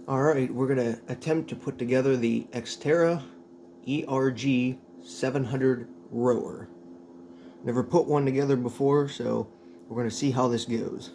Alright, we're going to attempt to put together the XTERRA ERG700 Rrow. Never put one together before, so we're going to see how this goes.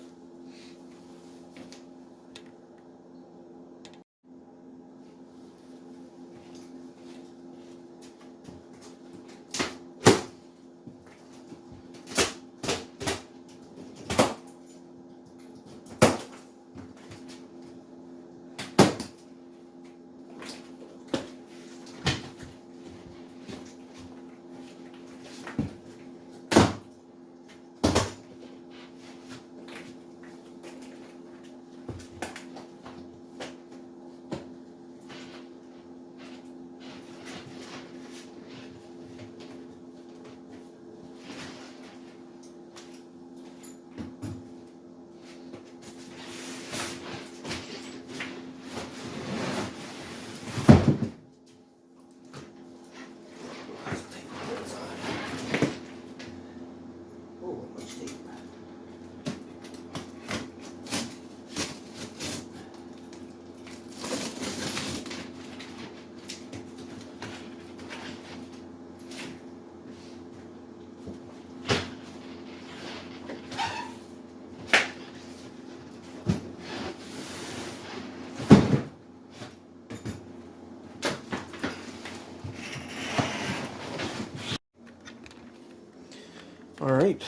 Alright,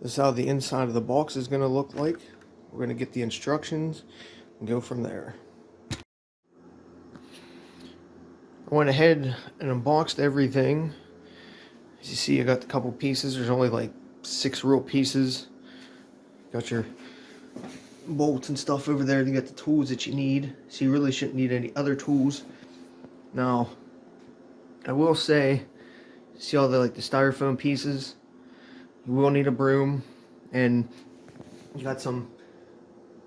this is how the inside of the box is going to look like. We're going to get the instructions and go from there. I went ahead and unboxed everything. As you see, I got a couple pieces. There's only like 6 real pieces. Got your bolts and stuff over there. You got the tools that you need. So you really shouldn't need any other tools. Now, I will say, see all the the styrofoam pieces? You will need a broom, and you got some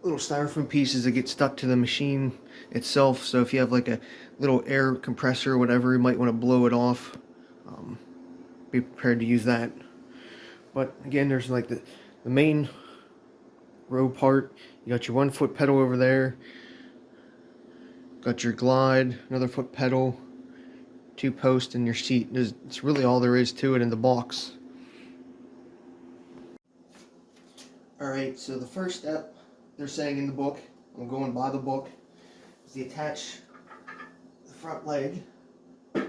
little styrofoam pieces that get stuck to the machine itself. So if you have like a little air compressor or whatever, you might want to blow it off. Be prepared to use that. But again, there's like the main row part. You got your 1 foot pedal over there. Got your glide, another foot pedal, 2 posts, and your seat. It's really all there is to it in the box. Alright, so the first step, they're saying in the book, I'm going by the book, is to attach the front leg. That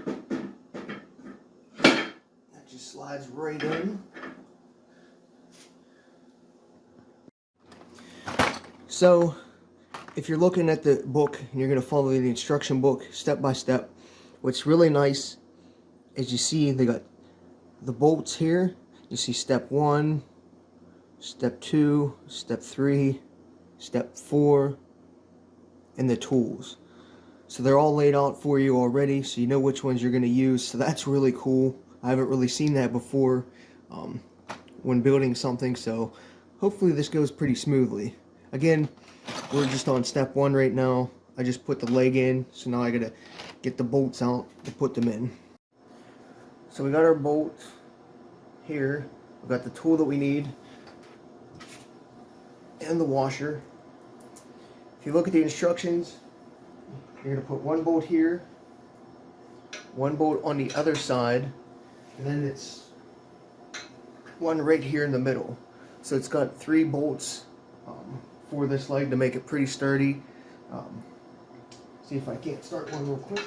just slides right in. So, if you're looking at the book and you're going to follow the instruction book step by step, what's really nice is you see they got the bolts here. You see step 1, step 2, step 3, step 4, and the tools. So they're all laid out for you already, so you know which ones you're going to use. So that's really cool. I haven't really seen that before when building something, so hopefully this goes pretty smoothly. Again, we're just on step 1 right now. I just put the leg in, so now I got to get the bolts out to put them in. So we got our bolts here. We've got the tool that we need, and the washer. If you look at the instructions, you're going to put 1 bolt here, 1 bolt on the other side, and then it's 1 right here in the middle. So it's got 3 bolts for this leg to make it pretty sturdy. See if I can't start one real quick.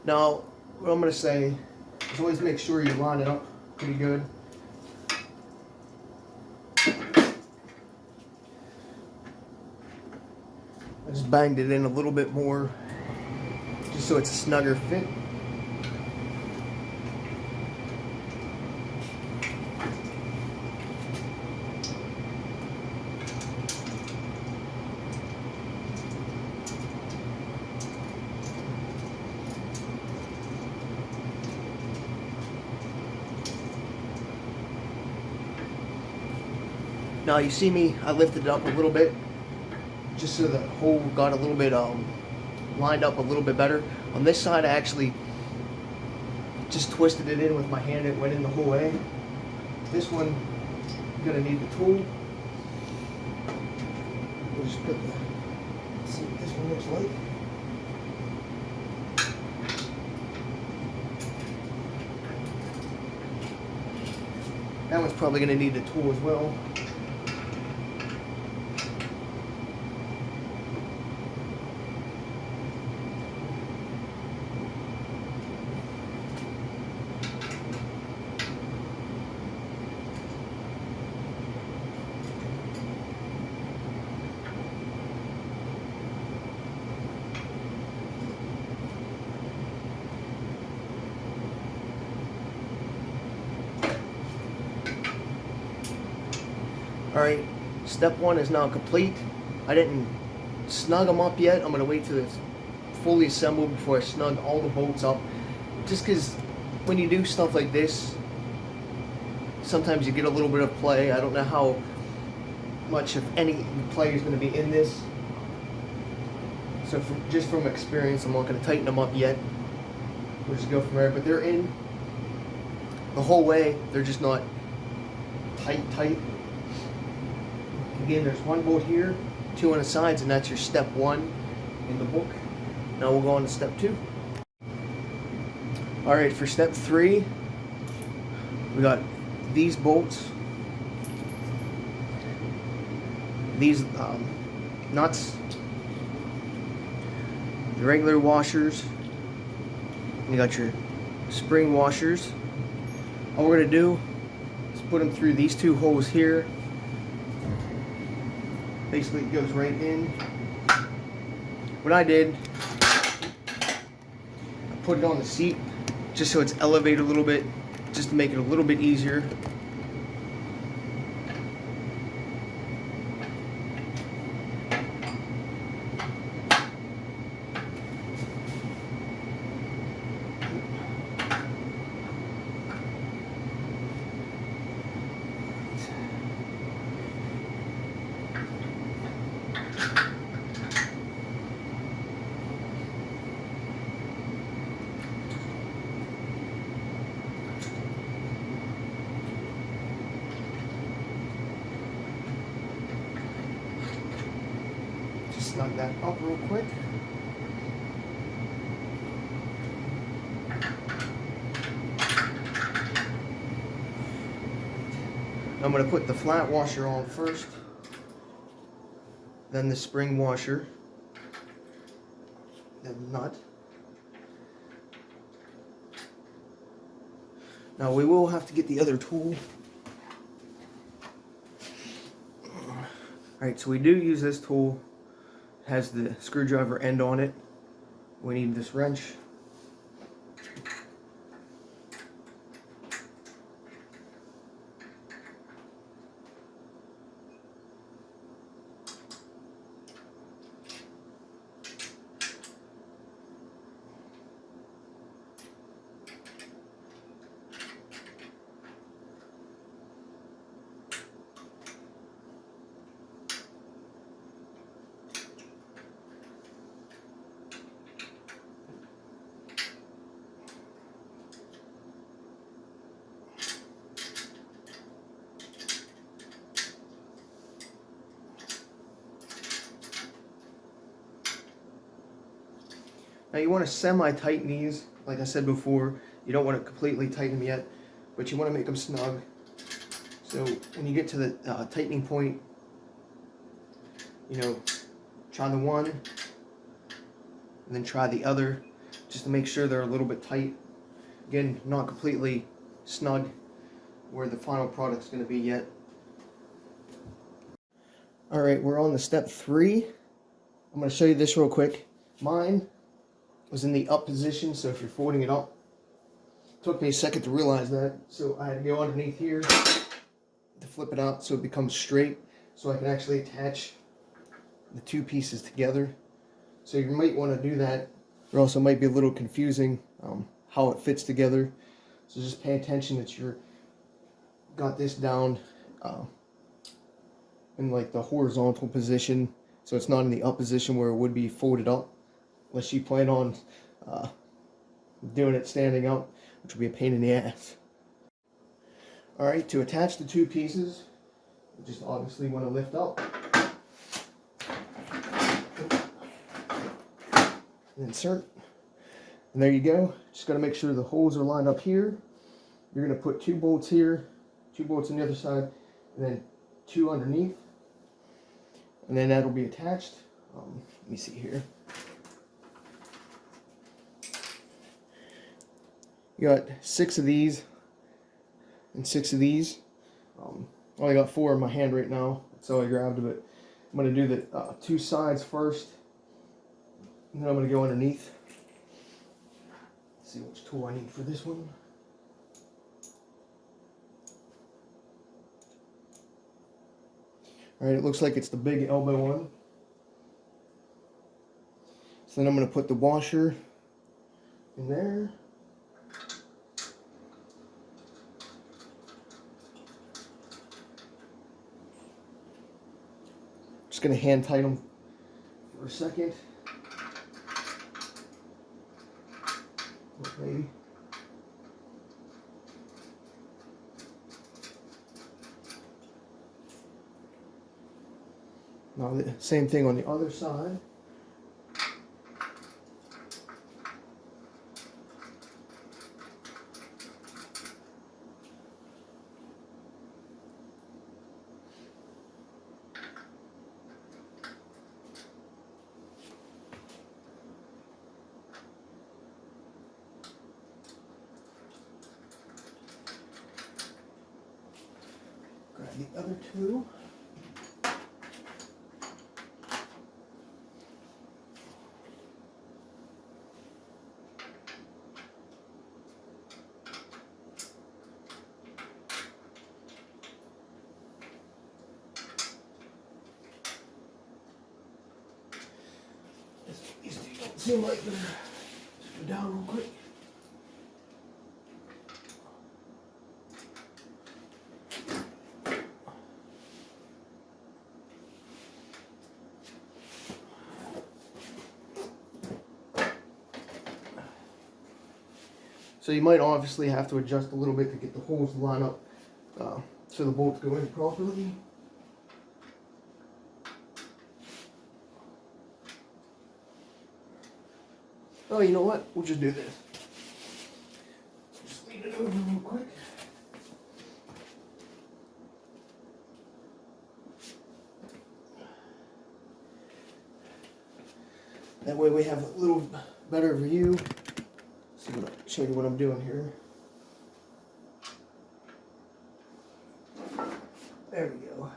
Now, what I'm going to say is always make sure you line it up pretty good. I just banged it in a little bit more, just so it's a snugger fit. Now you see me, I lifted it up a little bit, just so the hole got a little bit lined up a little bit better. On this side, I actually just twisted it in with my hand. It went in the whole way. This one, you're gonna need the tool. We'll just put the, let's see what this one looks like. That one's probably gonna need the tool as well. Alright, step one is now complete. I didn't snug them up yet. I'm going to wait till it's fully assembled before I snug all the bolts up. Just because when you do stuff like this, sometimes you get a little bit of play. I don't know how much, if any, play is going to be in this. So just from experience, I'm not going to tighten them up yet. We'll just go from there. But they're in the whole way. They're just not tight. Again, there's one bolt here, 2 on the sides, and that's your step 1 in the book. Now we'll go on to step 2. Alright, for step 3, we got these bolts, these nuts, the regular washers, you got your spring washers. All we're going to do is put them through these 2 holes here. Basically it goes right in. What I did, I put it on the seat just so it's elevated a little bit, just to make it a little bit easier. Snug that up real quick. I'm going to put the flat washer on first, then the spring washer, then the nut. Now we will have to get the other tool. Alright, so we do use this tool. Has the screwdriver end on it. We need this wrench. Now you want to semi-tighten these, like I said before. You don't want to completely tighten them yet, but you want to make them snug. So when you get to the tightening point, you know, try the one, and then try the other, just to make sure they're a little bit tight. Again, not completely snug where the final product's going to be yet. Alright, we're on the step 3. I'm going to show you this real quick. Mine was in the up position, so if you're folding it up, it took me a second to realize that, so I had to go underneath here to flip it out so it becomes straight, so I can actually attach the 2 pieces together. So you might want to do that, or else it might be a little confusing how it fits together. So just pay attention that you're got this down in like the horizontal position, so it's not in the up position where it would be folded up, unless you plan on doing it standing up, which would be a pain in the ass. Alright, to attach the two pieces, you just obviously want to lift up. Insert. And there you go. Just got to make sure the holes are lined up here. You're going to put 2 bolts here, 2 bolts on the other side, and then 2 underneath. And then that'll be attached. Let me see here. You got 6 of these and 6 of these. I only got 4 in my hand right now, so I grabbed it. I'm going to do the 2 sides first, and then I'm going to go underneath. Let's see which tool I need for this one. Alright, it looks like it's the big elbow one. So then I'm going to put the washer in there. Just going to hand tighten them for a second. Maybe. Now the same thing on the other side. Grab the other 2. These 2 don't seem like they're just go down real quick. So you might obviously have to adjust a little bit to get the holes to line up so the bolts go in properly. Oh, you know what? We'll just do this. Just lean it over real quick. That way we have a little better view. So I'm going to show you what I'm doing here. There we go.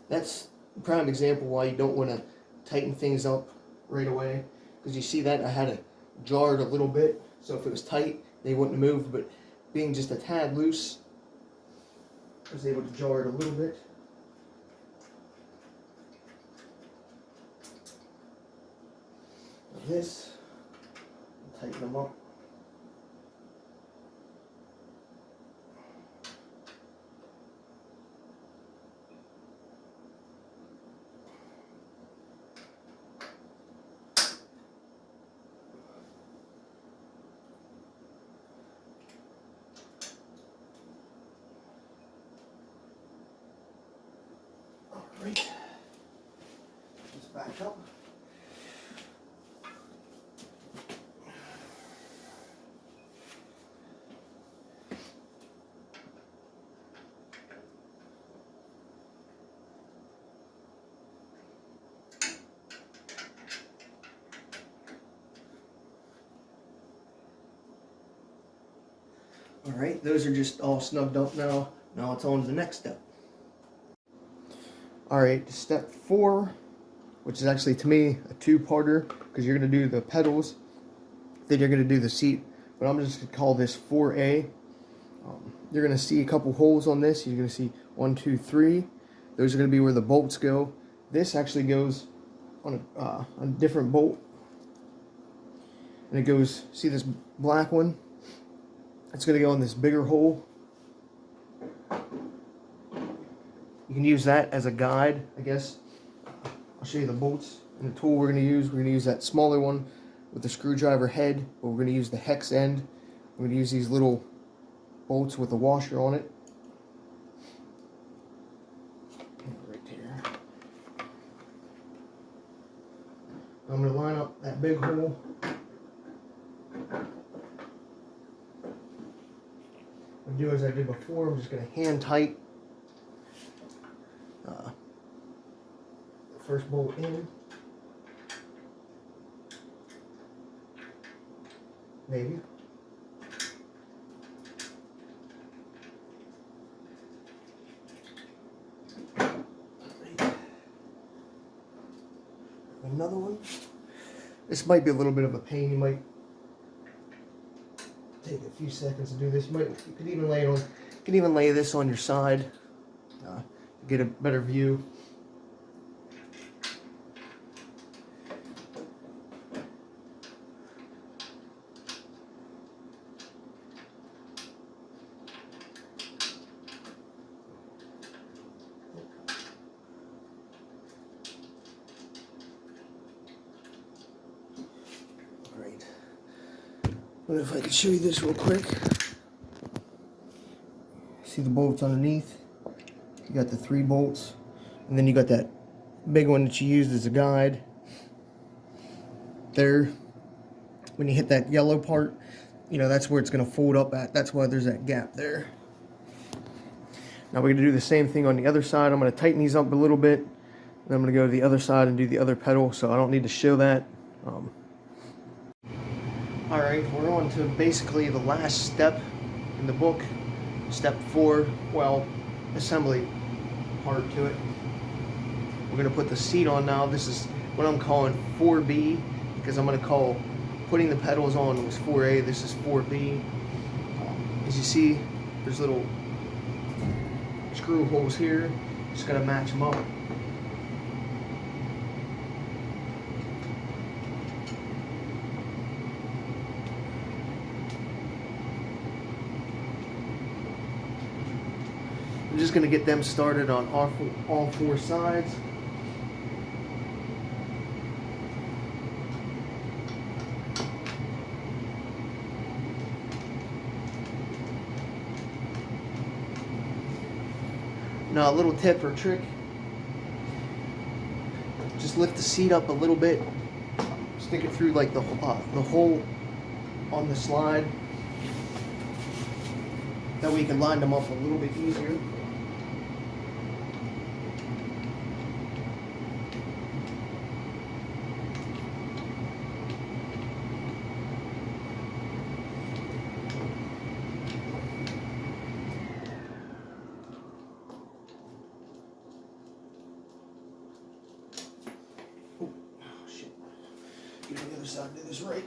That's a prime example why you don't want to tighten things up right away. Because you see that I had it jarred a little bit. So if it was tight, they wouldn't have moved. But being just a tad loose, I was able to jar it a little bit. Now this, tighten them up. Right. Just back up. All right, those are just all snugged up now. Now it's on to the next step. Alright, step 4, which is actually to me a 2-parter, because you're going to do the pedals, then you're going to do the seat, but I'm just going to call this 4A. You're going to see a couple holes on this. You're going to see 1, 2, 3. Those are going to be where the bolts go. This actually goes on a different bolt. And it goes, see this black one? It's going to go in this bigger hole. You can use that as a guide, I guess. I'll show you the bolts and the tool we're going to use. We're going to use that smaller one with the screwdriver head, but we're going to use the hex end. We're going to use these little bolts with a washer on it. Right there. I'm going to line up that big hole. What I do as I did before, I'm just going to hand tight the first bolt in. Maybe. Another one. This might be a little bit of a pain. You might take a few seconds to do this. You could even lay it on. You can even lay this on your side to get a better view. Great. I wonder if I could show you this real quick. See the bolts underneath? You got the 3 bolts, and then you got that big one that you used as a guide. There, when you hit that yellow part, you know, that's where it's going to fold up at. That's why there's that gap there. Now we're going to do the same thing on the other side. I'm going to tighten these up a little bit, and I'm going to go to the other side and do the other pedal, so I don't need to show that. Alright, we're on to basically the last step in the book, step 4, well, assembly part to it. We're going to put the seat on now. This is what I'm calling 4B, because I'm going to call putting the pedals on was 4A, this is 4B. As you see, there's little screw holes here, just got to match them up. I'm just going to get them started on all 4 sides. Now a little tip or trick, just lift the seat up a little bit, stick it through like the hole on the slide. That way you can line them up a little bit easier. Get on the other side, do this right.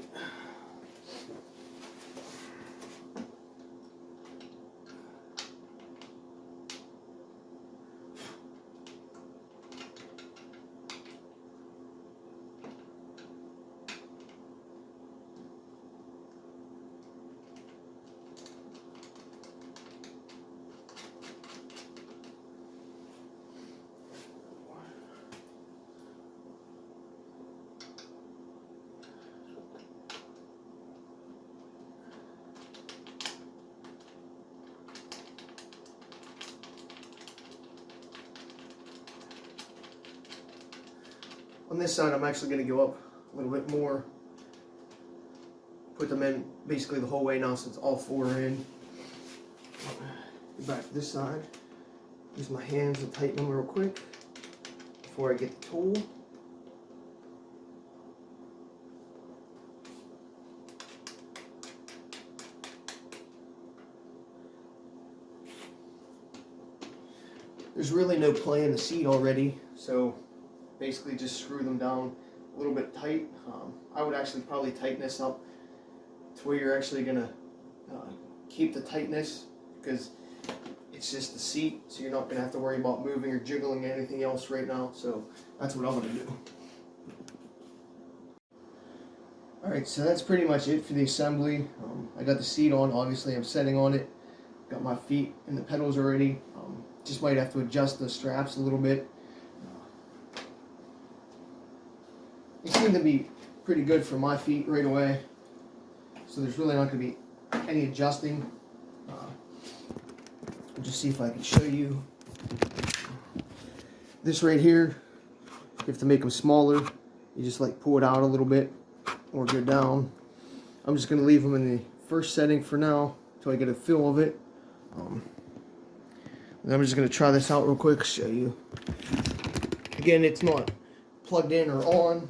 On this side, I'm actually going to go up a little bit more. Put them in basically the whole way now since all 4 are in. Go back to this side. Use my hands and tighten them real quick before I get the tool. There's really no play in the seat already, so basically just screw them down a little bit tight. I would actually probably tighten this up to where you're actually going to keep the tightness, because it's just the seat, so you're not going to have to worry about moving or jiggling anything else right now. So that's what I'm going to do. Alright, so that's pretty much it for the assembly. I got the seat on, obviously I'm sitting on it. Got my feet in the pedals already. Just might have to adjust the straps a little bit. They seem to be pretty good for my feet right away. So there's really not going to be any adjusting. I'll just see if I can show you. This right here, you have to make them smaller. You just like pull it out a little bit or go down. I'm just going to leave them in the first setting for now until I get a feel of it. And I'm just going to try this out real quick, show you. Again, it's not plugged in or on.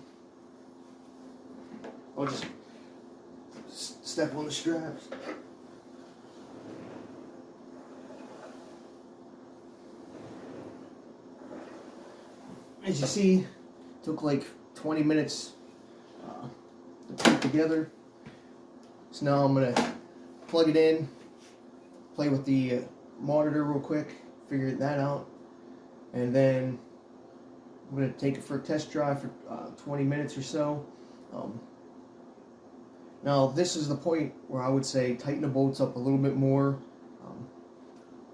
I'll just step on the straps. As you see, it took like 20 minutes to put together. So now I'm going to plug it in, play with the monitor real quick, figure that out, and then I'm going to take it for a test drive for 20 minutes or so. Now this is the point where I would say tighten the bolts up a little bit more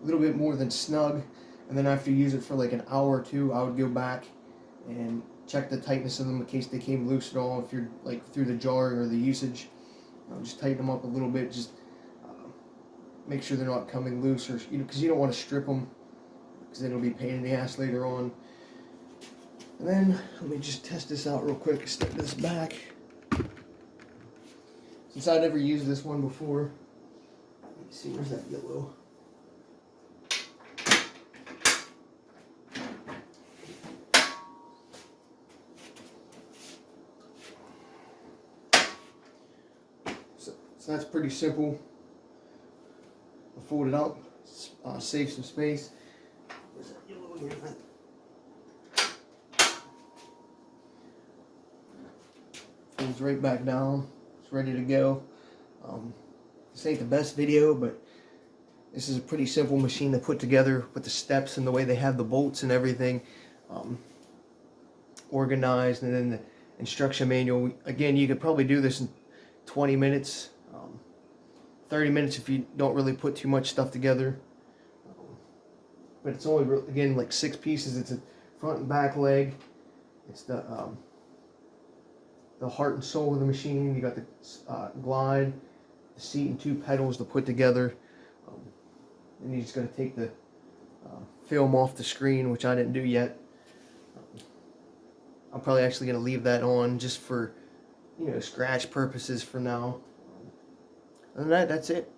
than snug, and then after you use it for like an hour or two, I would go back and check the tightness of them in case they came loose at all. If you're like through the jarring or the usage, just tighten them up a little bit. Just make sure they're not coming loose, or because you don't want to strip them, because then it'll be a pain in the ass later on. And then let me just test this out real quick. Step this back. Since I never used this one before, let me see, where's that yellow? So that's pretty simple. I'll fold it up, save some space. Where's that yellow again? Folds right back down. It's ready to go. This ain't the best video, but this is a pretty simple machine to put together with the steps and the way they have the bolts and everything organized, and then the instruction manual. Again, you could probably do this in 20 minutes, 30 minutes if you don't really put too much stuff together. But it's only, again, like 6 pieces. It's a front and back leg. It's the heart and soul of the machine. You got the glide, the seat, and 2 pedals to put together. And you're just going to take the film off the screen, which I didn't do yet. I'm probably actually going to leave that on just for, scratch purposes for now. And that's it.